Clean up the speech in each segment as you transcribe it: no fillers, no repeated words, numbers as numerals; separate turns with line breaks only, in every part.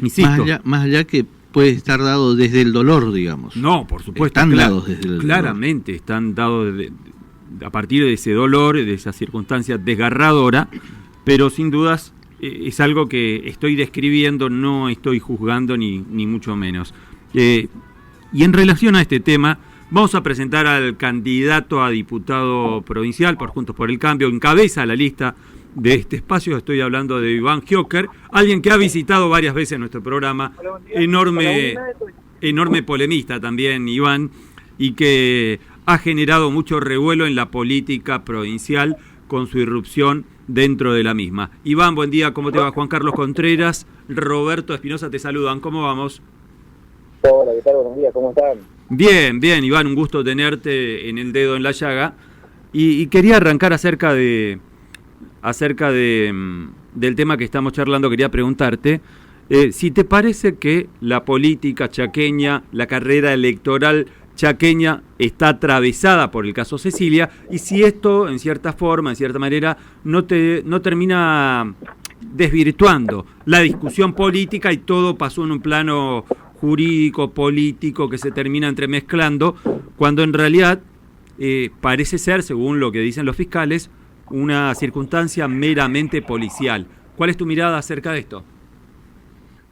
Insisto.
Más allá que puede estar dado desde el dolor, digamos.
No, por supuesto.
Están dados desde el dolor.
Claramente están dados a partir de ese dolor, de esa circunstancia desgarradora, pero sin dudas es algo que estoy describiendo, no estoy juzgando ni mucho menos. Y en relación a este tema, vamos a presentar al candidato a diputado provincial por Juntos por el Cambio, encabeza la lista de este espacio. Estoy hablando de Iván Gioker, alguien que ha visitado varias veces nuestro programa, enorme polemista también, Iván, y que ha generado mucho revuelo en la política provincial con su irrupción dentro de la misma. Iván, buen día, ¿cómo te va? Juan Carlos Contreras, Roberto Espinosa te saludan, ¿cómo vamos?
Hola, ¿qué tal? Buenos días, ¿cómo están?
Bien, Iván, un gusto tenerte en el dedo en la llaga. Y quería arrancar acerca del tema que estamos charlando. Quería preguntarte si te parece que la política chaqueña, la carrera electoral chaqueña está atravesada por el caso Cecilia, y si esto, en cierta forma, en cierta manera, no termina desvirtuando la discusión política y todo pasó en un plano jurídico, político, que se termina entremezclando, cuando en realidad parece ser, según lo que dicen los fiscales, una circunstancia meramente policial. ¿Cuál es tu mirada acerca de esto?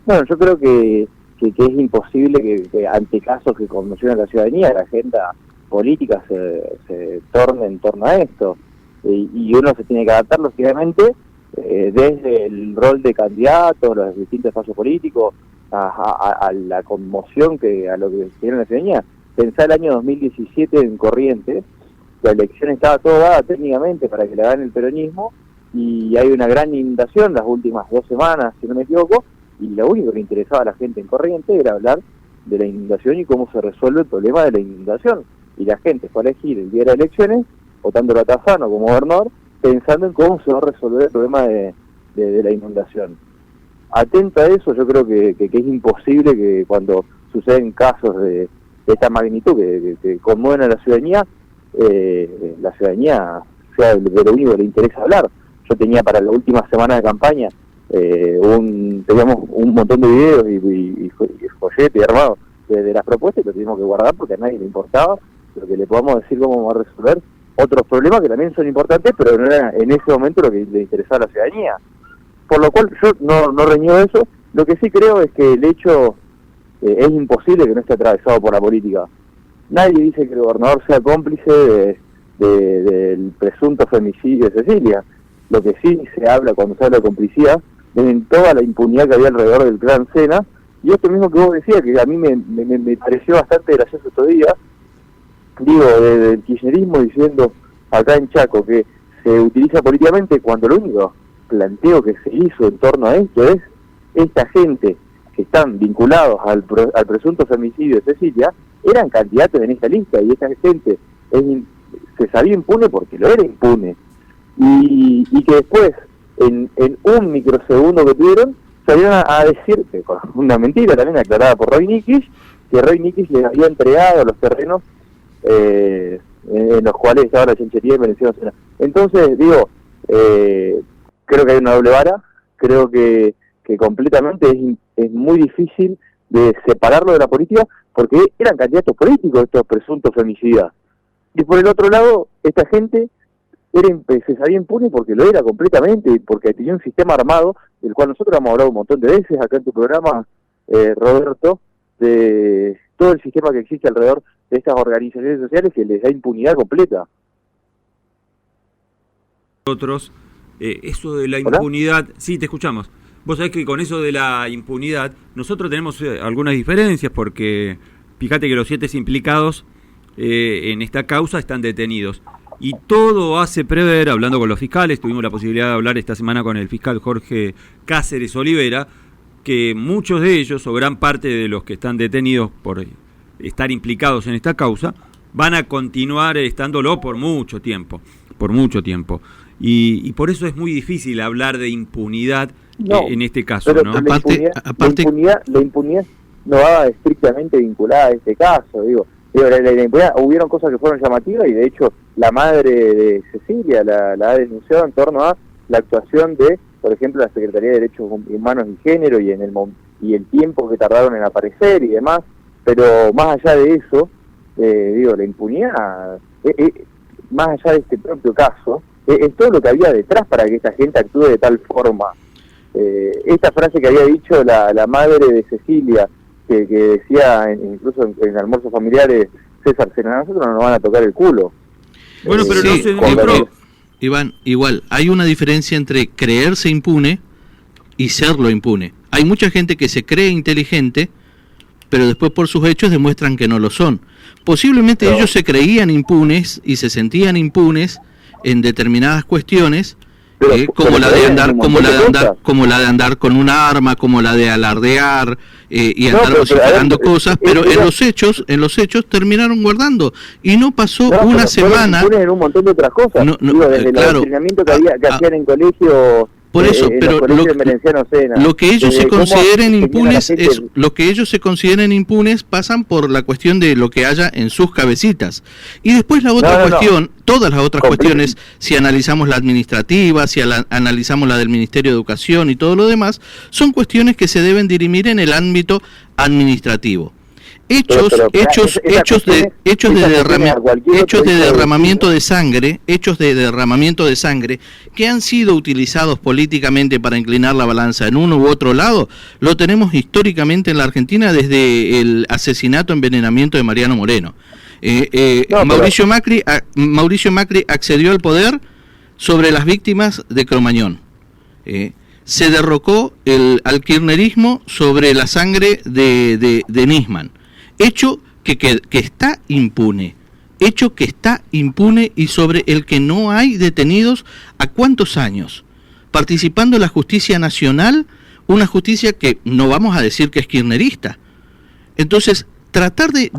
Bueno, yo creo que es imposible que ante casos que conmocionan a la ciudadanía, la agenda política se torne en torno a esto. Y uno se tiene que adaptar, lógicamente, desde el rol de candidato, los distintos espacios políticos, a la conmoción a lo que tiene la ciudadanía. Pensá el año 2017 en Corrientes, la elección estaba toda dada técnicamente para que la gane el peronismo, y hay una gran inundación las últimas 2 semanas, si no me equivoco, y lo único que le interesaba a la gente en Corrientes era hablar de la inundación y cómo se resuelve el problema de la inundación. Y la gente fue a elegir el día de las elecciones, votándolo a Tafano como gobernador, pensando en cómo se va a resolver el problema de la inundación. Atento a eso, yo creo que es imposible que cuando suceden casos de esta magnitud que conmueven a la ciudadanía sea de lo único que le interesa hablar. Yo tenía para la última semana de campaña teníamos un montón de videos y folletos armados de las propuestas, y lo tuvimos que guardar porque a nadie le importaba, pero que le podamos decir cómo va a resolver otros problemas que también son importantes, pero no era en ese momento lo que le interesaba a la ciudadanía. Por lo cual yo no reñiego eso. Lo que sí creo es que el hecho es imposible que no esté atravesado por la política. Nadie dice que el gobernador sea cómplice del presunto femicidio de Cecilia. Lo que sí se habla cuando se habla de complicidad es en toda la impunidad que había alrededor del clan Sena, y esto mismo que vos decías, que a mí me pareció bastante gracioso estos días, del kirchnerismo diciendo acá en Chaco que se utiliza políticamente, cuando lo único planteo que se hizo en torno a esto es esta gente que están vinculados al presunto femicidio de Cecilia eran candidatos en esta lista, y esta gente se sabía impune porque lo era impune, y que después en un microsegundo que tuvieron salieron a decir, que con una mentira también aclarada por Roy Nikis, que Roy Nikis les había entregado los terrenos en los cuales estaba la chanchería y Merenciano Sena. Entonces creo que hay una doble vara, creo que completamente es muy difícil de separarlo de la política, porque eran candidatos políticos estos presuntos femicidas. Y por el otro lado, esta gente se sabía impune porque lo era completamente, porque tenía un sistema armado, del cual nosotros hemos hablado un montón de veces acá en tu programa, Roberto, de todo el sistema que existe alrededor de estas organizaciones sociales que les da impunidad completa.
Nosotros, eso de la impunidad...
¿Hola?
Sí, te escuchamos. Vos sabés que con eso de la impunidad, nosotros tenemos algunas diferencias, porque fíjate que los 7 implicados en esta causa están detenidos. Y todo hace prever, hablando con los fiscales, tuvimos la posibilidad de hablar esta semana con el fiscal Jorge Cáceres Olivera, que muchos de ellos, o gran parte de los que están detenidos por estar implicados en esta causa, van a continuar estándolo por mucho tiempo. Y por eso es muy difícil hablar de impunidad en este caso,
pero
¿no?
La impunidad no va estrictamente vinculada a este caso, la impunidad, hubieron cosas que fueron llamativas, y de hecho la madre de Cecilia la ha denunciado en torno a la actuación de, por ejemplo, la Secretaría de Derechos Humanos y Género y y el tiempo que tardaron en aparecer y demás, pero más allá de eso, la impunidad, más allá de este propio caso, es todo lo que había detrás para que esta gente actúe de tal forma. Esta frase que había dicho la madre de Cecilia, que decía incluso en almuerzos familiares, César, a nosotros no nos van a tocar el culo.
Bueno, pero
sí,
no se...
Iván, igual, hay una diferencia entre creerse impune y serlo impune. Hay mucha gente que se cree inteligente, pero después por sus hechos demuestran que no lo son. Posiblemente ellos se creían impunes y se sentían impunes en determinadas cuestiones, como la de andar con un arma, como la de alardear y andar vociferando cosas, pero en los hechos terminaron guardando y no pasó una semana.
En un montón de otras cosas. Desde el adoctrinamiento que hacían en colegio.
Por eso, pero lo que ellos se consideren impunes pasan por la cuestión de lo que haya en sus cabecitas. Y después la otra cuestión, todas las otras cuestiones, si analizamos la administrativa, si analizamos la del Ministerio de Educación y todo lo demás, son cuestiones que se deben dirimir en el ámbito administrativo. Hechos de derramamiento de sangre que han sido utilizados políticamente para inclinar la balanza en uno u otro lado, lo tenemos históricamente en la Argentina desde el asesinato, envenenamiento de Mariano Moreno. Mauricio Macri accedió al poder sobre las víctimas de Cromañón. Se derrocó al kirchnerismo sobre la sangre de Nisman. Hecho que está impune, y sobre el que no hay detenidos ¿a cuántos años? Participando en la justicia nacional, una justicia que no vamos a decir que es kirchnerista. Entonces, tratar de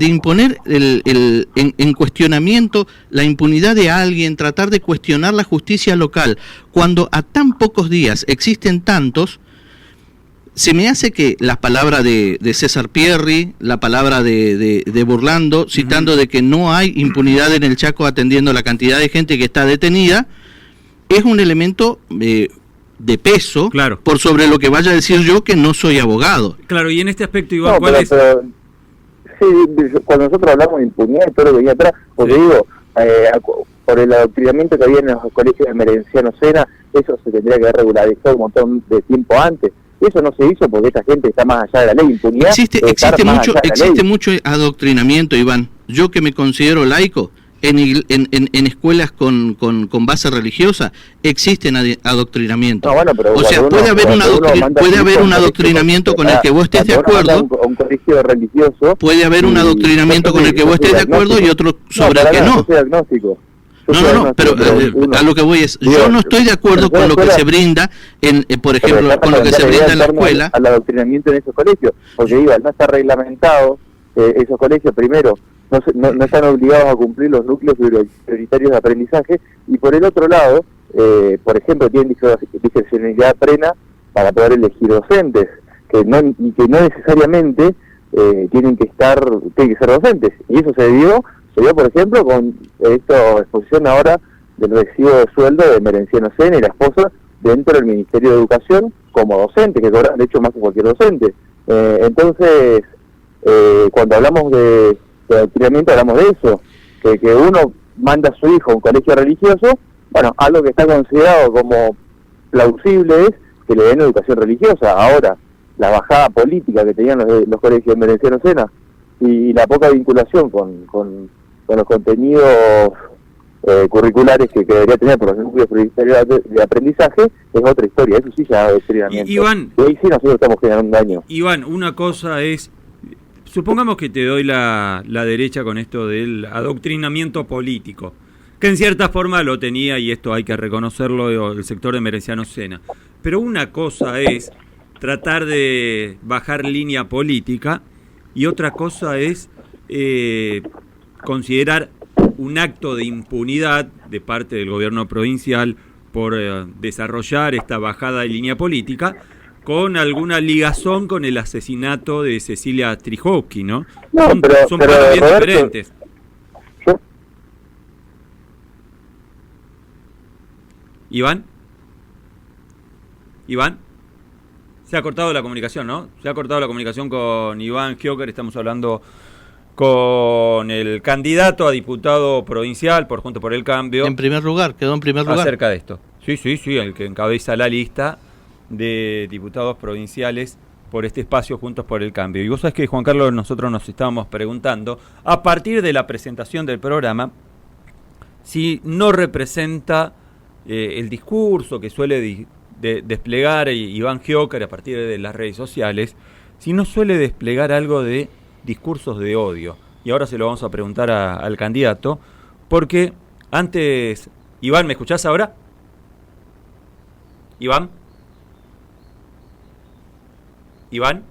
imponer en cuestionamiento la impunidad de alguien, tratar de cuestionar la justicia local, cuando a tan pocos días existen tantos, se me hace que la palabra de César Pierri, la palabra de Burlando, citando de que no hay impunidad en el Chaco atendiendo la cantidad de gente que está detenida, es un elemento de peso, claro, por sobre lo que vaya a decir yo, que no soy abogado.
Claro, y en este aspecto, Iván, ¿cuál es?
Sí, cuando nosotros hablamos de impunidad y todo lo que venía atrás, porque digo, por el adoctrinamiento que había en los colegios de Merenciano Sena, eso se tendría que haber regularizado un montón de tiempo antes. Eso no se hizo porque esta gente está más allá de la ley. Impunidad
existe mucho adoctrinamiento, Iván. Yo que me considero laico, en escuelas con base religiosa existen adoctrinamiento.
O
sea, puede haber un adoctrinamiento con el que vos estés de acuerdo.
Un colegio religioso.
Puede haber un adoctrinamiento con el que vos estés de acuerdo y otro sobre el que no. No, pero a lo que voy es, yo no estoy de acuerdo con lo que se brinda, por ejemplo, con lo que se brinda en la escuela.
Al adoctrinamiento en esos colegios, porque no está reglamentado, esos colegios, primero, no están obligados a cumplir los núcleos prioritarios de aprendizaje, y por el otro lado, por ejemplo, tienen discrecionalidad plena para poder elegir docentes, que no necesariamente tienen que ser docentes, y eso se dio, por ejemplo, con esta exposición ahora del recibo de sueldo de Merenciano Sena y la esposa dentro del Ministerio de Educación como docente, que cobran de hecho más que cualquier docente. Entonces, cuando hablamos de adoctrinamiento, hablamos de eso, que uno manda a su hijo a un colegio religioso, algo que está considerado como plausible es que le den educación religiosa. Ahora, la bajada política que tenían los colegios de Merenciano Sena y la poca vinculación con los contenidos curriculares que debería tener por los núcleos prioritarios de aprendizaje, es otra historia. Eso sí ya es adoctrinamiento.
Iván,
y ahí sí nosotros estamos generando un daño.
Iván, una cosa es, supongamos que te doy la derecha con esto del adoctrinamiento político, que en cierta forma lo tenía, y esto hay que reconocerlo, el sector de Merenciano Sena. Pero una cosa es tratar de bajar línea política y otra cosa es considerar un acto de impunidad de parte del gobierno provincial por desarrollar esta bajada de línea política con alguna ligazón con el asesinato de Cecilia Strijowski, ¿no? Son cosas bien diferentes. ¿Iván? Se ha cortado la comunicación, ¿no? Se ha cortado la comunicación con Iván Gioker. Estamos hablando con el candidato a diputado provincial por Juntos por el Cambio.
En primer lugar, quedó en primer lugar.
Acerca de esto. Sí, el que encabeza la lista de diputados provinciales por este espacio Juntos por el Cambio. Y vos sabés que, Juan Carlos, nosotros nos estábamos preguntando, a partir de la presentación del programa, si no representa el discurso que suele desplegar Iván Gioker a partir de las redes sociales, si no suele desplegar algo de discursos de odio. Y ahora se lo vamos a preguntar al candidato, porque antes... Iván, ¿me escuchás ahora? ¿Iván? ¿Iván?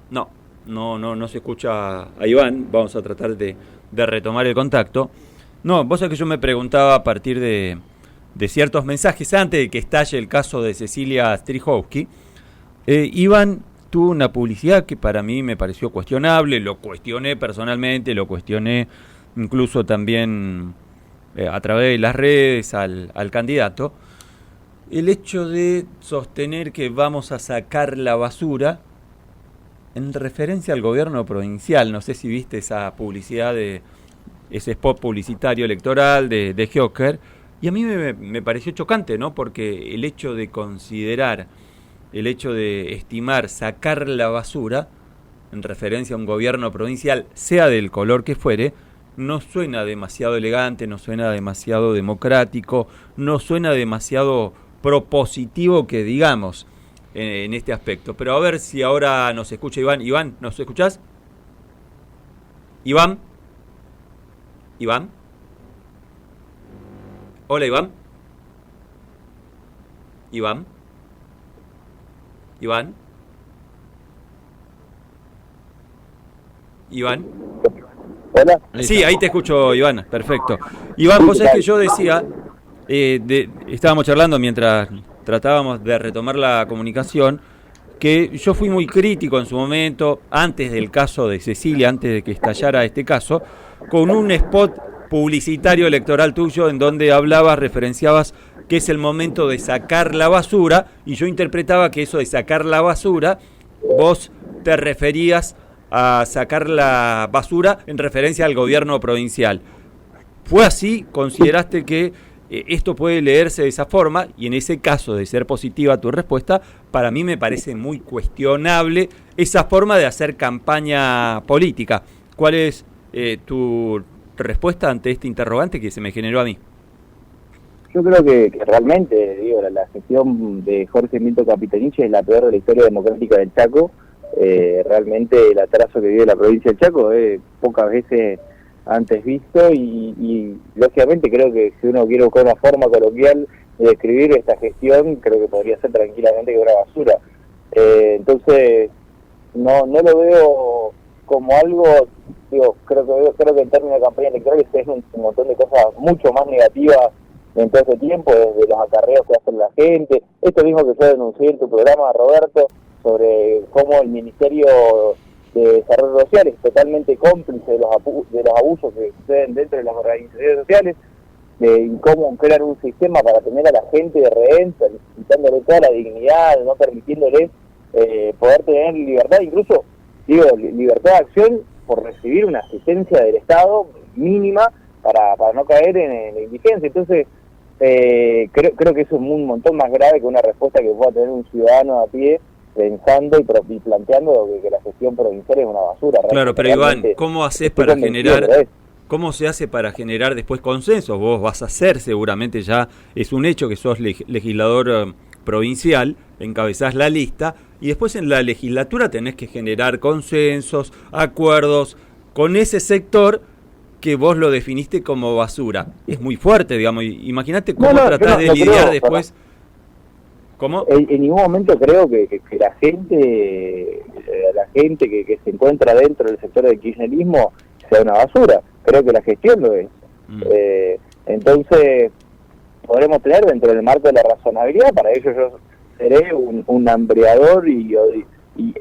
No se escucha a Iván. Vamos a tratar de retomar el contacto. No, vos sabés que yo me preguntaba a partir de ciertos mensajes antes de que estalle el caso de Cecilia Strijowski. Iván tuvo una publicidad que para mí me pareció cuestionable, lo cuestioné personalmente, lo cuestioné incluso también a través de las redes al candidato. El hecho de sostener que vamos a sacar la basura en referencia al gobierno provincial. No sé si viste esa publicidad, ese spot publicitario electoral de Gioker, y a mí me pareció chocante, ¿no? Porque el hecho de considerar, el hecho de estimar sacar la basura en referencia a un gobierno provincial, sea del color que fuere, no suena demasiado elegante, no suena demasiado democrático, no suena demasiado propositivo, que digamos, en este aspecto. Pero a ver si ahora nos escucha Iván. Iván, ¿nos escuchás? Iván. Iván. Hola, Iván. Iván. Iván. Iván.
Hola.
Sí, ahí te escucho, Iván. Perfecto. Iván, vos sabés que yo decía, estábamos charlando mientras tratábamos de retomar la comunicación, que yo fui muy crítico en su momento, antes del caso de Cecilia, antes de que estallara este caso, con un spot publicitario electoral tuyo en donde referenciabas que es el momento de sacar la basura, y yo interpretaba que eso de sacar la basura, vos te referías a sacar la basura en referencia al gobierno provincial. ¿Fue así? ¿Consideraste que esto puede leerse de esa forma? Y en ese caso, de ser positiva tu respuesta, para mí me parece muy cuestionable esa forma de hacer campaña política. ¿Cuál es tu respuesta ante este interrogante que se me generó a mí?
Yo creo que realmente, digo, la gestión de Jorge Milton Capitanich es la peor de la historia democrática del Chaco. Realmente el atraso que vive la provincia del Chaco es pocas veces antes visto, y lógicamente creo que si uno quiere buscar una forma coloquial de describir esta gestión, creo que podría ser tranquilamente que una basura. Entonces no lo veo como algo, digo, creo que en términos de campaña electoral se ven un montón de cosas mucho más negativas en todo este tiempo, desde los acarreos que hace la gente, esto mismo que yo denuncié en tu programa, Roberto, sobre cómo el Ministerio de Desarrollo Social es totalmente cómplice de los abusos que suceden dentro de las organizaciones sociales, de cómo crear un sistema para tener a la gente de rehén, quitándole toda la dignidad, no permitiéndole poder tener libertad, incluso, digo, libertad de acción por recibir una asistencia del Estado mínima para no caer en la indigencia. Entonces, creo que eso es un montón más grave que una respuesta que pueda tener un ciudadano a pie pensando y planteando que la gestión provincial es una basura.
Claro, pero Iván, ¿cómo haces para generar, cómo se hace para generar después consensos? Vos vas a ser, seguramente ya es un hecho que sos legislador provincial, encabezás la lista, y después en la legislatura tenés que generar consensos, acuerdos con ese sector que vos lo definiste como basura. Es muy fuerte, digamos. Imagínate cómo tratás de lidiar después. ¿Cómo?
En ningún momento creo que la gente que se encuentra dentro del sector del kirchnerismo sea una basura. Creo que la gestión lo es. Entonces, podremos tener dentro del marco de la razonabilidad, para ello yo seré un hambreador e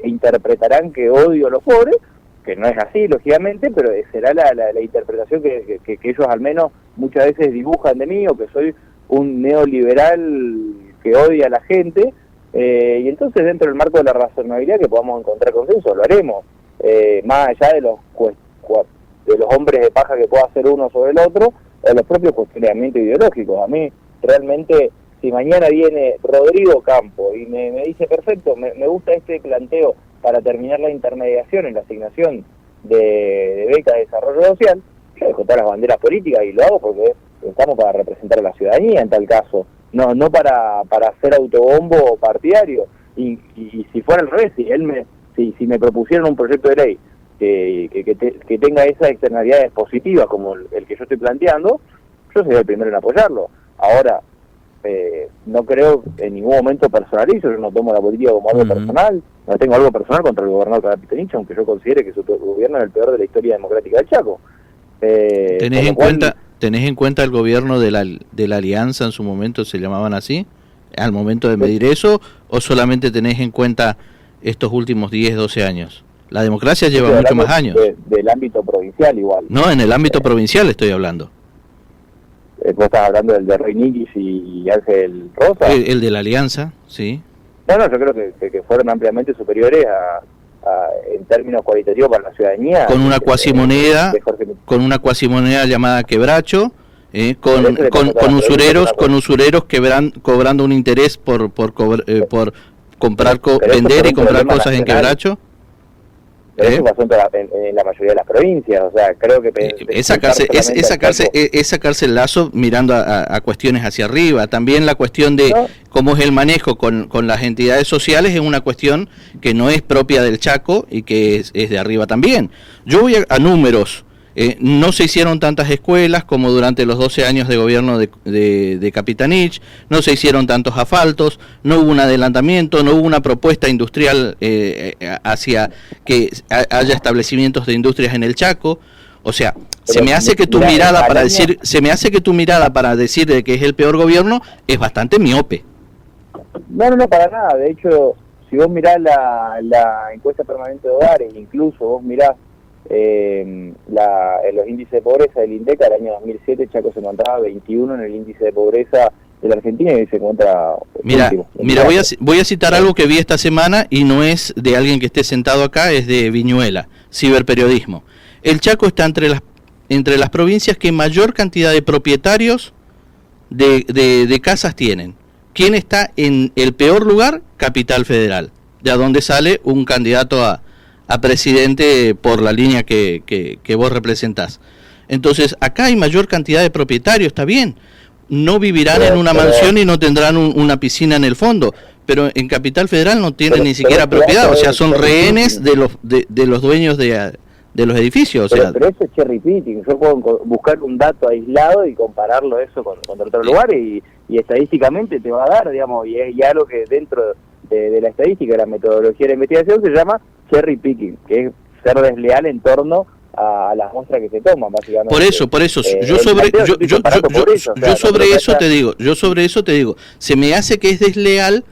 interpretarán que odio a los pobres, que no es así, lógicamente, pero será la interpretación que ellos al menos muchas veces dibujan de mí, o que soy un neoliberal que odia a la gente, Y entonces dentro del marco de la razonabilidad que podamos encontrar consenso, lo haremos. Más allá de los hombres de paja que pueda hacer uno sobre el otro, o los propios cuestionamientos ideológicos. A mí realmente, si mañana viene Rodrigo Campo y me dice, perfecto, me gusta este planteo para terminar la intermediación en la asignación de becas de desarrollo social, yo dejo todas las banderas políticas y lo hago porque estamos para representar a la ciudadanía en tal caso, no para hacer autobombo partidario. Y si fuera al revés, si me propusieran un proyecto de ley que tenga esas externalidades positivas como el que yo estoy planteando, yo sería el primero en apoyarlo. Ahora, no creo en ningún momento personalizo, yo no tomo la política como algo personal, no tengo algo personal contra el gobernador Capitanich, aunque yo considere que su gobierno es el peor de la historia democrática del Chaco.
¿Tenés en cuenta el gobierno de la Alianza en su momento, se llamaban así, al momento de medir eso, o solamente tenés en cuenta estos últimos 10, 12 años? La democracia lleva mucho más años.
Del ámbito provincial igual.
No, en el ámbito provincial estoy hablando.
¿Vos estás hablando del de Rey Niquis y Ángel Rosa?
El de la Alianza, sí.
No, yo creo que fueron ampliamente superiores en términos cualitativos para la ciudadanía.
Con una cuasimoneda llamada quebracho, con usureros cobrando un interés por comprar, vender y comprar cosas en quebracho.
Pero eso pasó en la mayoría de las provincias, o sea, creo que...
Es sacarse el lazo mirando a cuestiones hacia arriba. También la cuestión de cómo es el manejo con las entidades sociales es una cuestión que no es propia del Chaco y que es de arriba también. Yo voy a números. No se hicieron tantas escuelas como durante los 12 años de gobierno de Capitanich, no se hicieron tantos asfaltos, no hubo un adelantamiento, no hubo una propuesta industrial hacia que haya establecimientos de industrias en el Chaco. O sea, se me hace que tu mirada para decir de que es el peor gobierno es bastante miope.
No, para nada. De hecho, si vos mirás la encuesta permanente de hogares, incluso vos mirás en los índices de pobreza del INDEC, al año 2007 Chaco se encontraba 21 en el índice de pobreza de la Argentina y se encuentra
mira, voy a citar algo que vi esta semana y no es de alguien que esté sentado acá, es de Viñuela, ciberperiodismo. El Chaco está entre las provincias que mayor cantidad de propietarios de casas tienen. ¿Quién está en el peor lugar? Capital Federal, de a donde sale un candidato a presidente por la línea que vos representás. Entonces, acá hay mayor cantidad de propietarios, está bien. No vivirán en una mansión y no tendrán una piscina en el fondo, pero en Capital Federal no tienen ni siquiera propiedad, o sea, son rehenes de los dueños de los edificios. O sea,
pero eso es cherry picking. Yo puedo buscar un dato aislado y compararlo eso con otros lugares y estadísticamente te va a dar, digamos, y es algo que dentro de la estadística, de la metodología de la investigación, se llama cherry picking, que es ser desleal en torno a las muestras que se toman, básicamente.
Por eso, yo sobre eso te digo, se me hace que es desleal.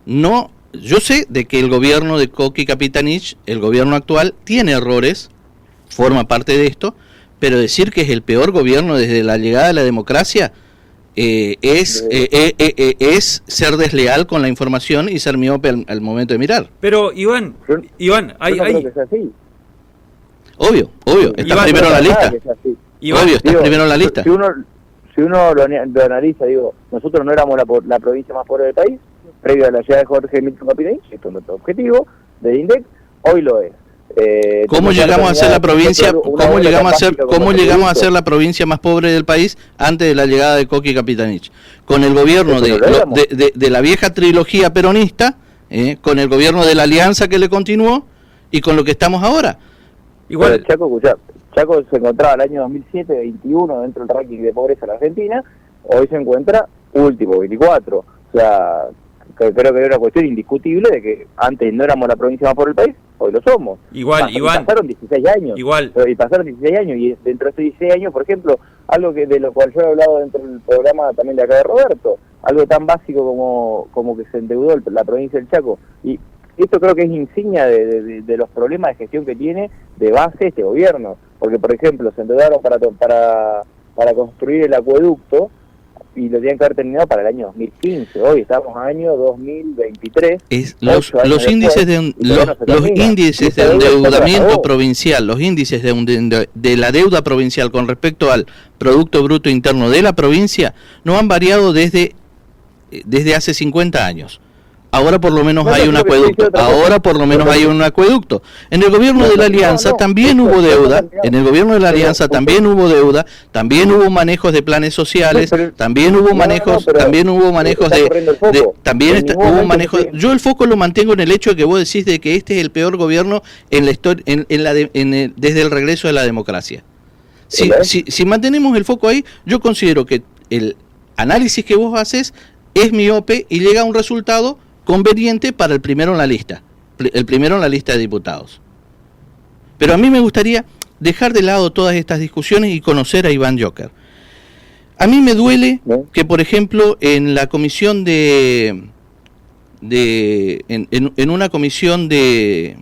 No, yo sé de que el gobierno de Coqui Capitanich, el gobierno actual, tiene errores, forma parte de esto, pero decir que es el peor gobierno desde la llegada de la democracia es ser desleal con la información y ser miope al momento de mirar.
Pero Iván, hay
obvio, estás primero en la lista. Obvio, estás primero en la lista.
Si uno lo analiza, digo, nosotros no éramos la provincia más pobre del país, previo a la llegada de Jorge Milton Capitanich, esto es nuestro objetivo de INDEC, hoy lo es.
¿Cómo llegamos a ser la provincia? ¿Cómo llegamos a ser la provincia más pobre del país antes de la llegada de Coqui Capitanich? Con el gobierno de la vieja trilogía peronista, con el gobierno de la Alianza que le continuó y con lo que estamos ahora.
Igual Chaco se encontraba el año 2007 21 dentro del ranking de pobreza de la Argentina, hoy se encuentra último, 24. O sea, creo que hay una cuestión indiscutible de que antes no éramos la provincia más pobre del país, hoy lo somos. Pasaron 16 años. Y pasaron 16 años, y dentro de estos 16 años, por ejemplo, algo de lo cual yo he hablado dentro del programa también de acá de Roberto, algo tan básico como que se endeudó la provincia del Chaco, y esto creo que es insignia de los problemas de gestión que tiene de base este gobierno, porque por ejemplo se endeudaron para construir el acueducto y lo tenían que haber terminado para el año 2015. Hoy estamos en año 2023.
Los índices de endeudamiento provincial, los índices de la deuda provincial con respecto al Producto Bruto Interno de la provincia no han variado desde hace 50 años. Ahora por lo menos hay un acueducto. En el gobierno de la Alianza también hubo deuda. También hubo manejos de planes sociales, también hubo manejos de. Yo el foco lo mantengo en el hecho de que vos decís de que este es el peor gobierno en la historia, desde el regreso de la democracia. Si mantenemos el foco ahí, yo considero que el análisis que vos haces es miope y llega a un resultado conveniente para el primero en la lista de diputados. Pero a mí me gustaría dejar de lado todas estas discusiones y conocer a Iván Joker. A mí me duele que, por ejemplo, en la comisión en una comisión de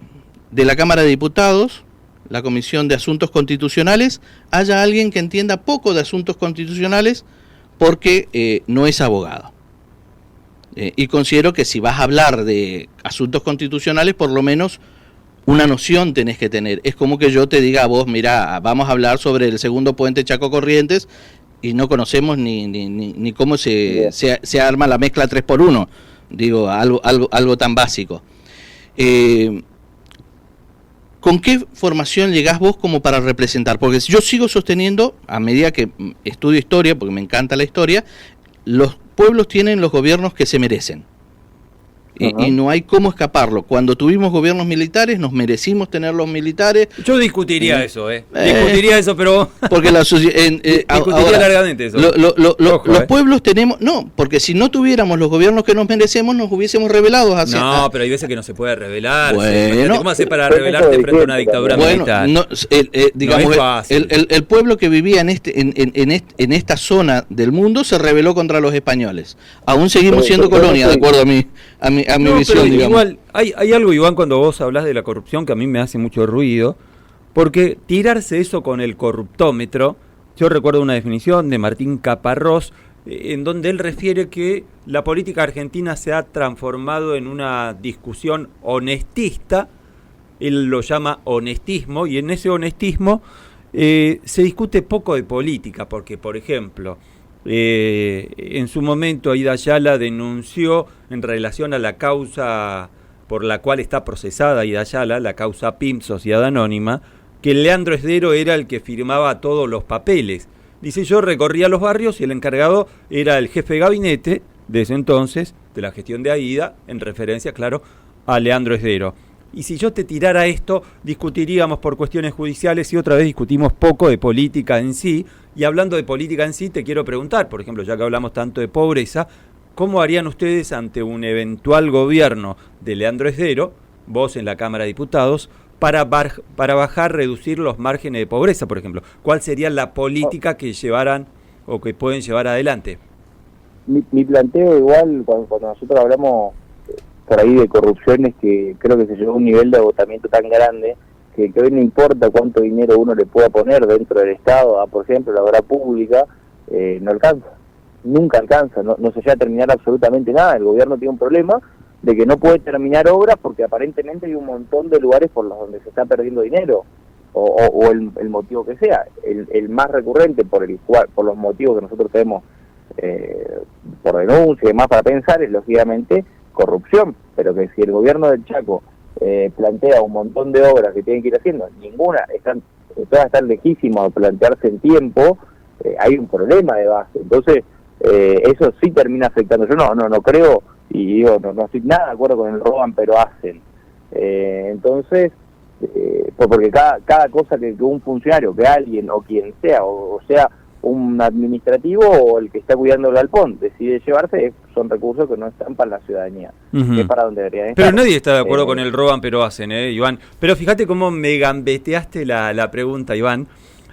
la Cámara de Diputados, la Comisión de Asuntos Constitucionales, haya alguien que entienda poco de asuntos constitucionales porque no es abogado. Y considero que si vas a hablar de asuntos constitucionales, por lo menos una noción tenés que tener. Es como que yo te diga a vos, mira, vamos a hablar sobre el segundo puente Chaco Corrientes y no conocemos ni cómo se arma la mezcla 3x1. Digo, algo tan básico. ¿Con qué formación llegás vos como para representar? Porque yo sigo sosteniendo, a medida que estudio historia, porque me encanta la historia, los pueblos tienen los gobiernos que se merecen. Y no hay cómo escaparlo. Cuando tuvimos gobiernos militares, nos merecimos tener los militares.
Yo discutiría eso, discutiría eso, pero...
Porque
discutiría ahora, largamente eso.
Los pueblos tenemos... No, porque si no tuviéramos los gobiernos que nos merecemos, nos hubiésemos rebelado hacia...
No, pero hay veces que no se puede rebelar.
Bueno,
¿cómo hacer para rebelarte frente a una dictadura militar?
Digamos, el pueblo que vivía en esta zona del mundo se rebeló contra los españoles. Aún seguimos siendo colonia, de acuerdo a mi visión, digamos.
Igual, hay algo, Iván, cuando vos hablas de la corrupción que a mí me hace mucho ruido, porque tirarse eso con el corruptómetro, yo recuerdo una definición de Martín Caparrós, en donde él refiere que la política argentina se ha transformado en una discusión honestista, él lo llama honestismo, y en ese honestismo se discute poco de política, porque, por ejemplo... en su momento Aida Ayala denunció en relación a la causa por la cual está procesada Aida Ayala, la causa PIM, Sociedad Anónima, que Leandro Esdero era el que firmaba todos los papeles. Dice, yo recorría los barrios y el encargado era el jefe de gabinete de ese entonces, de la gestión de Aida, en referencia, claro, a Leandro Esdero. Y si yo te tirara esto, discutiríamos por cuestiones judiciales y otra vez discutimos poco de política en sí. Y hablando de política en sí, te quiero preguntar, por ejemplo, ya que hablamos tanto de pobreza, ¿cómo harían ustedes ante un eventual gobierno de Leandro Esdero, vos en la Cámara de Diputados, para reducir los márgenes de pobreza, por ejemplo? ¿Cuál sería la política que llevaran o que pueden llevar adelante?
Mi planteo igual, cuando nosotros hablamos por ahí de corrupción, es que creo que se llegó a un nivel de agotamiento tan grande que hoy no importa cuánto dinero uno le pueda poner dentro del Estado, por ejemplo, la obra pública, no alcanza, nunca alcanza, no se llega a terminar absolutamente nada. El gobierno tiene un problema de que no puede terminar obras porque aparentemente hay un montón de lugares por los donde se está perdiendo dinero, o el motivo que sea. El más recurrente por los motivos que nosotros tenemos por denuncia y demás para pensar es lógicamente corrupción, pero que si el gobierno del Chaco plantea un montón de obras que tienen que ir haciendo, todas están lejísimas de plantearse en tiempo, hay un problema de base. Entonces eso sí termina afectando. Yo no creo, y digo, no estoy nada de acuerdo con el roban pero hacen. Entonces porque cada cosa que un funcionario, que alguien o quien sea, o sea un administrativo o el que está cuidando el galpón decide llevarse, son recursos que no están para la ciudadanía, que es para donde deberían estar.
Pero nadie está de acuerdo con el roban pero hacen, Iván. Pero fíjate cómo me gambeteaste la pregunta, Iván,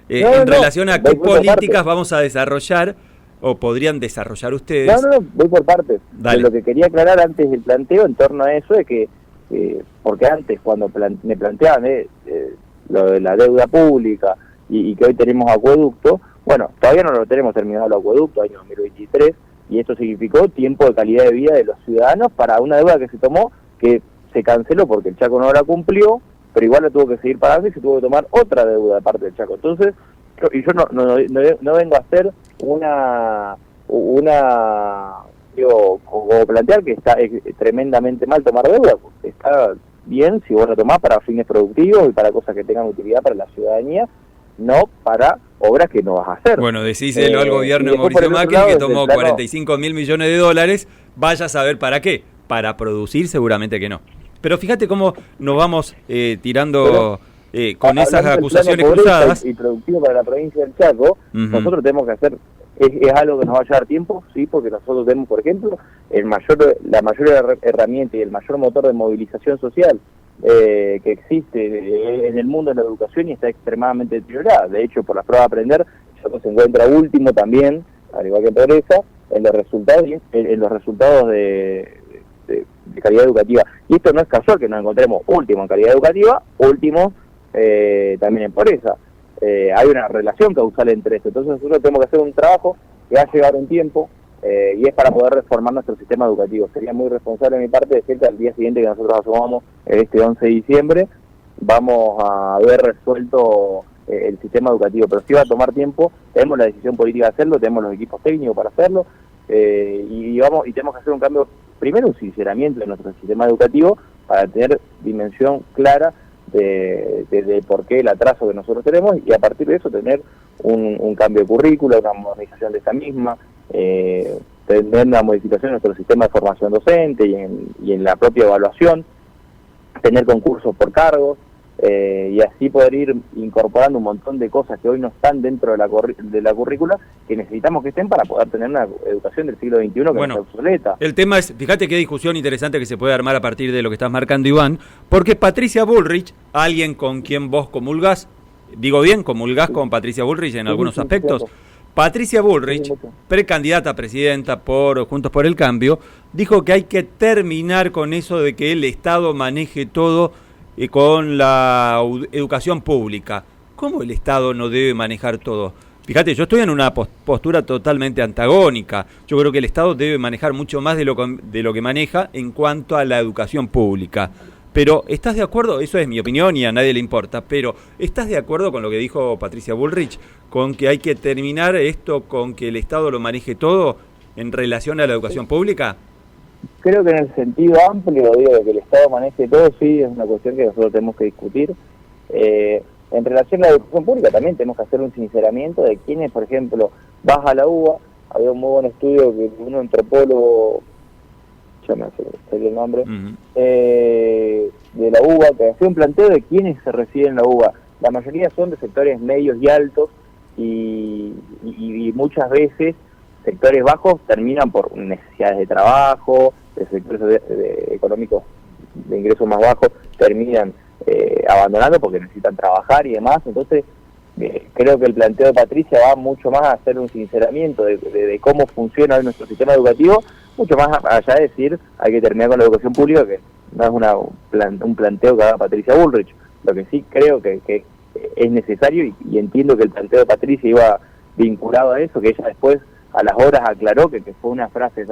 relación a qué políticas vamos a desarrollar o podrían desarrollar ustedes.
No, voy por partes. Lo que quería aclarar antes del planteo en torno a eso es que, porque antes cuando me planteaban lo de la deuda pública y que hoy tenemos acueducto, Bueno, todavía no lo tenemos terminado el acueducto, año 2023, y esto significó tiempo de calidad de vida de los ciudadanos para una deuda que se tomó, que se canceló porque el Chaco no la cumplió, pero igual la tuvo que seguir pagando y se tuvo que tomar otra deuda de parte del Chaco. Entonces, y yo no vengo a hacer una digo, como plantear que está tremendamente mal tomar deuda. Está bien si vos lo tomás para fines productivos y para cosas que tengan utilidad para la ciudadanía, no para obras que no vas a hacer.
Bueno, decíselo al gobierno de Mauricio Macri, que tomó 45.000 millones de dólares, vaya a saber para qué. Para producir seguramente que no. Pero fíjate cómo nos vamos tirando con esas acusaciones cruzadas.
Y productivo para la provincia del Chaco, nosotros tenemos que hacer, es algo que nos va a llevar tiempo, sí, porque nosotros tenemos, por ejemplo, la mayor herramienta y el mayor motor de movilización social que existe en el mundo de la educación y está extremadamente deteriorada. De hecho, por las pruebas de aprender, Chaco se encuentra último también, al igual que Pobreza, en los resultados de calidad educativa. Y esto no es casual que nos encontremos último en calidad educativa, último también en pobreza. Hay una relación causal entre esto. Entonces nosotros tenemos que hacer un trabajo que va a llevar un tiempo y es para poder reformar nuestro sistema educativo. Sería muy responsable de mi parte decir que al día siguiente que nosotros asumamos este 11 de diciembre vamos a haber resuelto el sistema educativo, pero sí va a tomar tiempo. Tenemos la decisión política de hacerlo, tenemos los equipos técnicos para hacerlo y tenemos que hacer un cambio, primero un sinceramiento de nuestro sistema educativo para tener dimensión clara de por qué el atraso que nosotros tenemos y a partir de eso tener un cambio de currícula, una modernización de esa misma, tener una modificación de nuestro sistema de formación docente y en la propia evaluación, tener concursos por cargos y así poder ir incorporando un montón de cosas que hoy no están dentro de la currícula que necesitamos que estén para poder tener una educación del siglo XXI que no sea obsoleta.
El tema es, fíjate qué discusión interesante que se puede armar a partir de lo que estás marcando, Iván, porque Patricia Bullrich, alguien con quien vos comulgás, digo bien, comulgás con Patricia Bullrich en algunos aspectos. Patricia Bullrich, precandidata a presidenta por Juntos por el Cambio, dijo que hay que terminar con eso de que el Estado maneje todo con la educación pública. ¿Cómo el Estado no debe manejar todo? Fíjate, yo estoy en una postura totalmente antagónica. Yo creo que el Estado debe manejar mucho más de lo que maneja en cuanto a la educación pública. Pero, ¿estás de acuerdo? Eso es mi opinión y a nadie le importa, pero ¿estás de acuerdo con lo que dijo Patricia Bullrich? Con que hay que terminar esto con que el Estado lo maneje todo en relación a la educación pública.
Creo que en el sentido amplio, digo, de que el Estado maneje todo, sí, es una cuestión que nosotros tenemos que discutir. En relación a la educación pública también tenemos que hacer un sinceramiento de quienes, por ejemplo, vas a la UBA, había un muy buen estudio que un antropólogo, ya me hace el nombre, de la UBA, que hacía un planteo de quienes se reciben en la UBA. La mayoría son de sectores medios y altos y muchas veces sectores bajos terminan por necesidades de trabajo, de sectores económicos de ingresos más bajos terminan abandonando porque necesitan trabajar y demás. Entonces creo que el planteo de Patricia va mucho más a hacer un sinceramiento de cómo funciona hoy nuestro sistema educativo, mucho más allá de decir hay que terminar con la educación pública, que no es un planteo que haga Patricia Bullrich. Lo que sí creo que es necesario y entiendo que el planteo de Patricia iba vinculado a eso, que ella después a las horas aclaró que fue una frase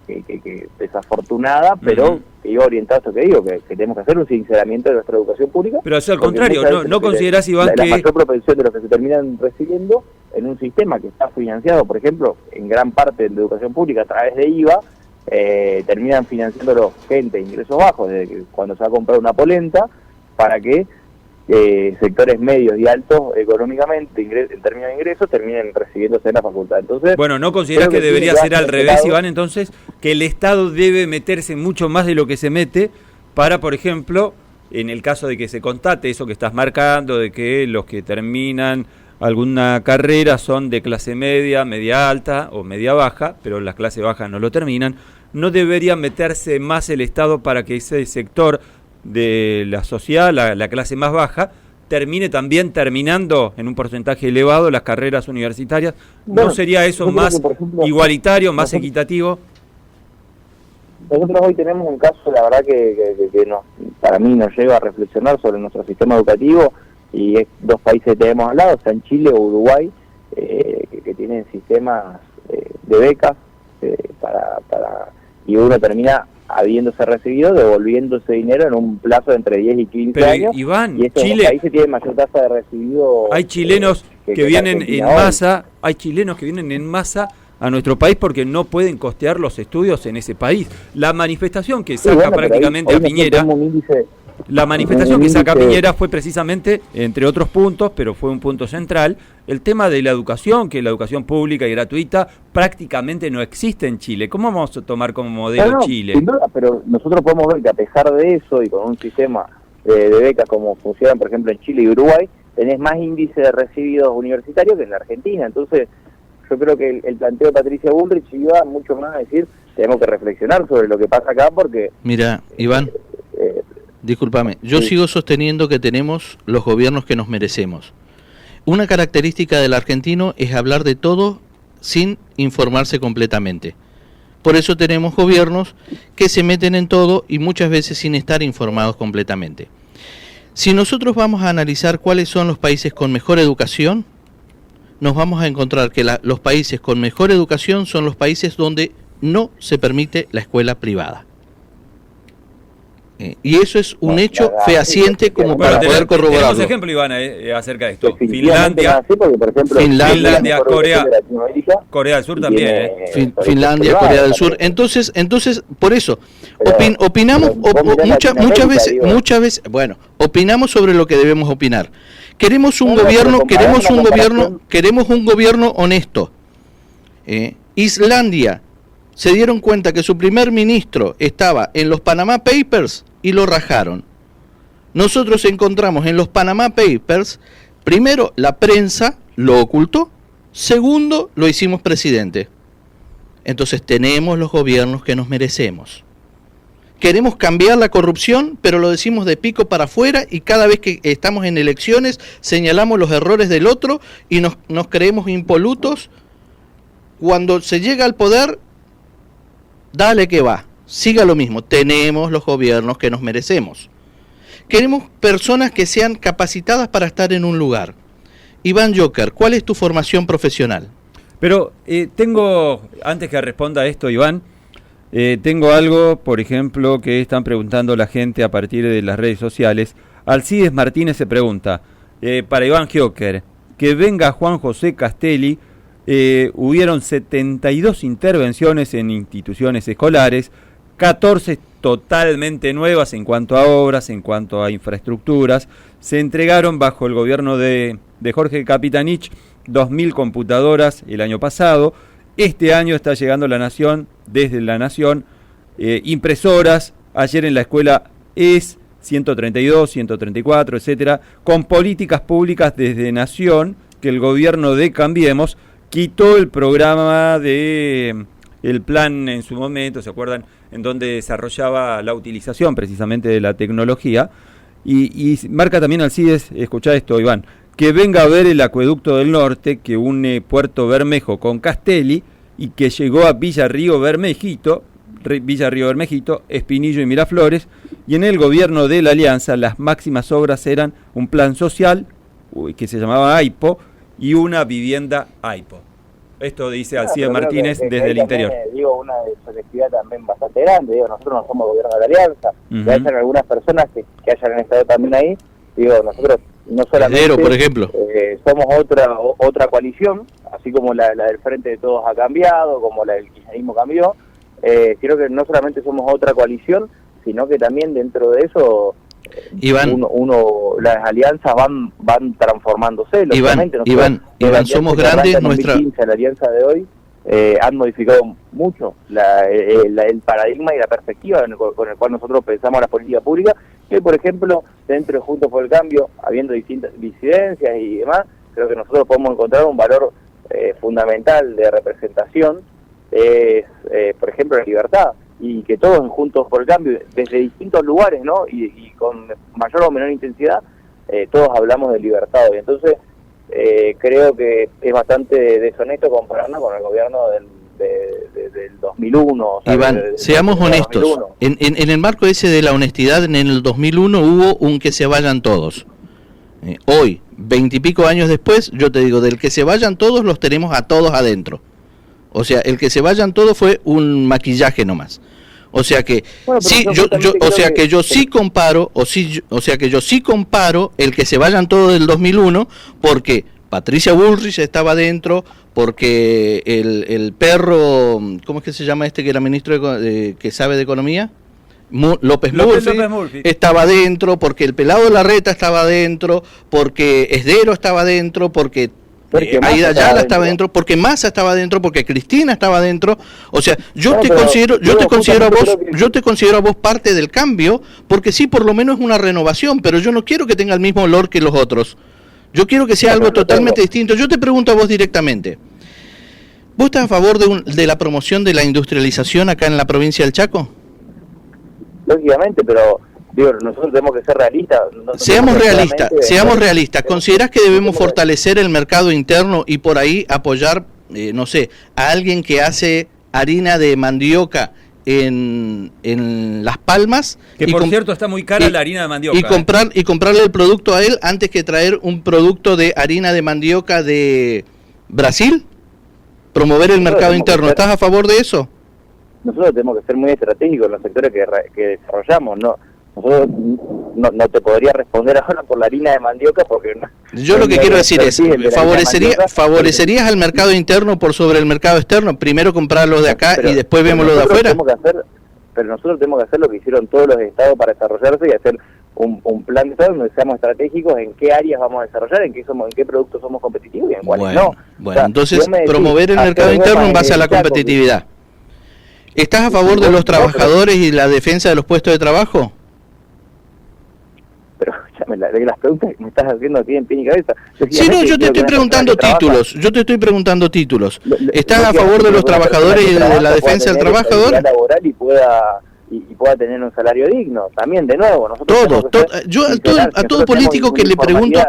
que desafortunada, pero que iba orientado a esto que digo, que tenemos que hacer un sinceramiento de nuestra educación pública.
Pero al contrario, ¿no considerás, Iván, que
la mayor propensión de los que se terminan recibiendo en un sistema que está financiado, por ejemplo, en gran parte de la educación pública a través de IVA, terminan financiándolo gente de ingresos bajos, desde que cuando se va a comprar una polenta, para que sectores medios y altos económicamente en términos de ingresos terminen recibiéndose en la facultad. Entonces,
bueno, ¿no considerás que debería ser al revés, Iván, entonces? Que el Estado debe meterse mucho más de lo que se mete para, por ejemplo, en el caso de que se constate eso que estás marcando, de que los que terminan alguna carrera son de clase media, media alta o media baja, pero las clases bajas no lo terminan, ¿no debería meterse más el Estado para que ese sector de la sociedad, la clase más baja, terminando en un porcentaje elevado las carreras universitarias? ¿No sería eso más igualitario, más equitativo?
Nosotros hoy tenemos un caso, la verdad, que para mí nos lleva a reflexionar sobre nuestro sistema educativo, y es dos países que tenemos al lado, están Chile o Uruguay, que tienen sistemas de becas y uno termina habiéndose recibido, devolviendo ese dinero en un plazo de entre 10 y 15 años.
Iván,
y estos
Chile,
países tienen mayor tasa de recibido.
Hay chilenos que vienen en
hoy.
masa, hay chilenos que vienen en masa a nuestro país porque no pueden costear los estudios en ese país. La manifestación que saca prácticamente
hoy
a Piñera, la manifestación que saca Piñera fue precisamente, entre otros puntos, pero fue un punto central, el tema de la educación, que la educación pública y gratuita prácticamente no existe en Chile. ¿Cómo vamos a tomar como modelo Chile?
Sin duda, pero nosotros podemos ver que a pesar de eso y con un sistema de becas como funcionan, por ejemplo, en Chile y Uruguay, tenés más índice de recibidos universitarios que en la Argentina. Entonces, yo creo que el planteo de Patricia Bullrich iba mucho más a decir, tenemos que reflexionar sobre lo que pasa acá porque...
Mira, Iván, discúlpame, yo sigo sosteniendo que tenemos los gobiernos que nos merecemos. Una característica del argentino es hablar de todo sin informarse completamente. Por eso tenemos gobiernos que se meten en todo y muchas veces sin estar informados completamente. Si nosotros vamos a analizar cuáles son los países con mejor educación, nos vamos a encontrar que los países con mejor educación son los países donde no se permite la escuela privada. Y eso es un hecho fehaciente como para poder corroborarlo.
Tenemos ejemplo, Iván, acerca de esto.
Finlandia,
Corea del Sur también.
Finlandia, Corea del Sur. Entonces, por eso, opinamos muchas veces, bueno, opinamos sobre lo que debemos opinar. Queremos un gobierno honesto. Islandia se dieron cuenta que su primer ministro estaba en los Panama Papers y lo rajaron. Nosotros encontramos en los Panama Papers, primero, la prensa lo ocultó, segundo, lo hicimos presidente. Entonces tenemos los gobiernos que nos merecemos. Queremos cambiar la corrupción, pero lo decimos de pico para afuera y cada vez que estamos en elecciones señalamos los errores del otro y nos creemos impolutos. Cuando se llega al poder, dale que va, siga lo mismo. Tenemos los gobiernos que nos merecemos. Queremos personas que sean capacitadas para estar en un lugar. Iván Joker, ¿cuál es tu formación profesional?
Pero tengo, antes que responda a esto, Iván, tengo algo, por ejemplo, que están preguntando la gente a partir de las redes sociales. Alcides Martínez se pregunta, para Iván Joker, que venga Juan José Castelli. Hubieron 72 intervenciones en instituciones escolares, 14 totalmente nuevas en cuanto a obras, en cuanto a infraestructuras. Se entregaron bajo el gobierno de Jorge Capitanich 2.000 computadoras el año pasado. Este año está llegando desde la Nación, impresoras. Ayer en la escuela es 132, 134, etcétera, con políticas públicas desde Nación que el gobierno de Cambiemos quitó el programa el plan en su momento, ¿se acuerdan? En donde desarrollaba la utilización precisamente de la tecnología. Y marca también Alcides, escuchá esto, Iván, que venga a ver el acueducto del norte que une Puerto Bermejo con Castelli y que llegó a Villa Río Bermejito, Espinillo y Miraflores, y en el gobierno de la Alianza las máximas obras eran un plan social que se llamaba AIPO y una vivienda AIPO. Esto dice Alcides Martínez desde el interior.
Digo, una desconectividad también bastante grande. Digo, nosotros no somos gobierno de la Alianza. Que hayan algunas personas que hayan estado también ahí. Digo, nosotros no solamente
por ejemplo.
Somos otra coalición, así como la del Frente de Todos ha cambiado, como la del kirchnerismo cambió. Creo que no solamente somos otra coalición, sino que también dentro de eso
Iván,
las alianzas van transformándose.
Iván, somos grandes.
La alianza de hoy han modificado mucho el paradigma y la perspectiva con el cual nosotros pensamos la política pública, que por ejemplo dentro de Juntos por el Cambio, habiendo distintas disidencias y demás, creo que nosotros podemos encontrar un valor fundamental de representación, por ejemplo la libertad, y que todos en Juntos por el Cambio, desde distintos lugares, ¿no? y con mayor o menor intensidad, todos hablamos de libertad hoy. Entonces creo que es bastante deshonesto compararnos con el gobierno del 2001. O sea,
Iván, seamos honestos. En el marco ese de la honestidad, en el 2001 hubo un que se vayan todos. Hoy, 20 y pico años después, yo te digo, del que se vayan todos, los tenemos a todos adentro. O sea, el que se vayan todos fue un maquillaje nomás. O sea que sí, yo sí comparo el que se vayan todos del 2001, porque Patricia Bullrich estaba dentro, porque el perro, ¿cómo es que se llama este que era ministro que sabe de economía? López Murphy estaba dentro, porque el pelado Larreta estaba dentro, porque Esdero estaba dentro, porque Aida Ayala estaba dentro, porque Massa estaba dentro, porque Cristina estaba dentro. O sea, yo te considero a vos parte del cambio, porque sí, por lo menos es una renovación, pero yo no quiero que tenga el mismo olor que los otros. Yo quiero que sea algo totalmente distinto. Yo te pregunto a vos directamente, ¿vos estás a favor de la promoción de la industrialización acá en la provincia del Chaco?
Lógicamente, pero digo, nosotros tenemos que ser realistas.
Seamos realistas. ¿Considerás que debemos fortalecer el mercado interno y por ahí apoyar, no sé, a alguien que hace harina de mandioca en Las Palmas?
Que por cierto está muy cara la harina de mandioca.
Y comprarle el producto a él antes que traer un producto de harina de mandioca de Brasil? ¿Promover el mercado interno? ¿Estás a favor de eso?
Nosotros tenemos que ser muy estratégicos en los sectores que desarrollamos, ¿no? Nosotros no te podría responder ahora por la harina de mandioca porque
yo lo que quiero decir es, ¿favorecerías al mercado interno por sobre el mercado externo? Primero comprarlos de acá y después vemos los de afuera.
Pero nosotros tenemos que hacer lo que hicieron todos los estados para desarrollarse y hacer un plan de estado donde seamos estratégicos en qué áreas vamos a desarrollar, en qué productos somos competitivos y en cuáles no.
Bueno, entonces promover el mercado interno en base a la competitividad. ¿Estás a favor de los trabajadores y la defensa de los puestos de trabajo?
Pero las preguntas que me estás haciendo aquí en pie y cabeza.
Sí, no, yo te estoy preguntando títulos. ¿Estás a favor de los trabajadores y de la defensa del trabajador?
Laboral y pueda tener un salario digno. También, de nuevo, nosotros
a todo político que le pregunto,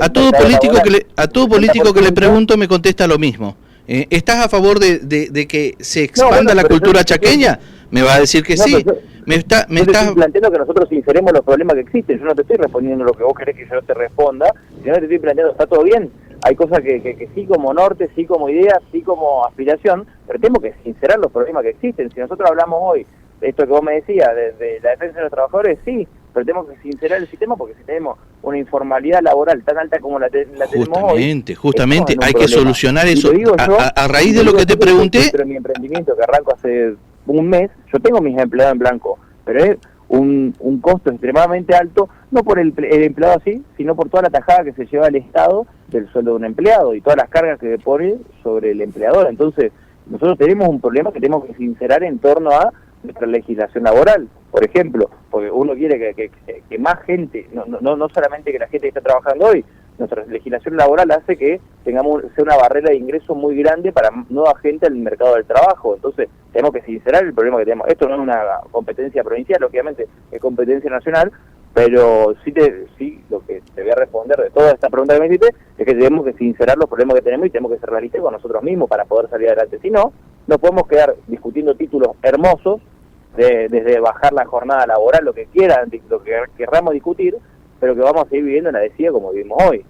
a todo político que le pregunto me contesta lo mismo. ¿Estás a favor de que se expanda la cultura chaqueña? Me va a decir que sí.
Me estás planteando que nosotros sinceremos los problemas que existen. Yo no te estoy respondiendo lo que vos querés que yo te responda, sino que te estoy planteando, está todo bien. Hay cosas que sí como norte, sí como idea, sí como aspiración, pero tenemos que sincerar los problemas que existen. Si nosotros hablamos hoy de esto que vos me decías, de la defensa de los trabajadores, sí, pero tenemos que sincerar el sistema porque si tenemos una informalidad laboral tan alta como la tenemos hoy...
Justamente, hay que solucionar eso. A raíz de lo que te pregunté...
Pero mi emprendimiento que arranco hace un mes, yo tengo mis empleados en blanco, pero es un costo extremadamente alto, no por el empleado así, sino por toda la tajada que se lleva el Estado del sueldo de un empleado y todas las cargas que pone sobre el empleador. Entonces, nosotros tenemos un problema que tenemos que sincerar en torno a nuestra legislación laboral, por ejemplo, porque uno quiere que más gente, no solamente que la gente que está trabajando hoy, nuestra legislación laboral hace que tengamos sea una barrera de ingreso muy grande para nueva gente en el mercado del trabajo. Entonces tenemos que sincerar el problema que tenemos. Esto no es una competencia provincial, obviamente es competencia nacional, pero sí lo que te voy a responder de toda esta pregunta que me hiciste es que tenemos que sincerar los problemas que tenemos y tenemos que ser realistas con nosotros mismos para poder salir adelante. Si no, no podemos quedar discutiendo títulos hermosos desde bajar la jornada laboral, lo que quieran, lo que querramos discutir, pero que vamos a seguir viviendo en la desidia como vivimos hoy.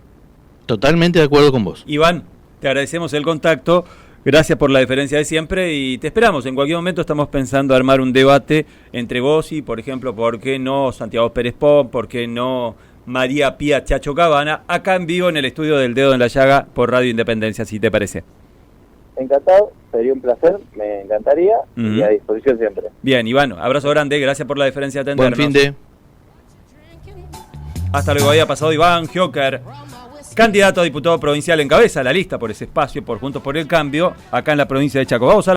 Totalmente de acuerdo con vos.
Iván, te agradecemos el contacto, gracias por la deferencia de siempre y te esperamos. En cualquier momento estamos pensando armar un debate entre vos y, por ejemplo, ¿por qué no Santiago Pérez Pon? ¿Por qué no María Pía Chacho Cabana? Acá en vivo en el estudio del Dedo en la Llaga por Radio Independencia, si te parece.
Encantado, sería un placer, me encantaría y a disposición siempre.
Bien, Iván, abrazo grande, gracias por la deferencia de atendernos.
Buen fin de...
Hasta luego, había pasado Iván Gioker, candidato a diputado provincial, encabeza la lista por ese espacio, por Juntos por el Cambio, acá en la provincia de Chaco. Vamos a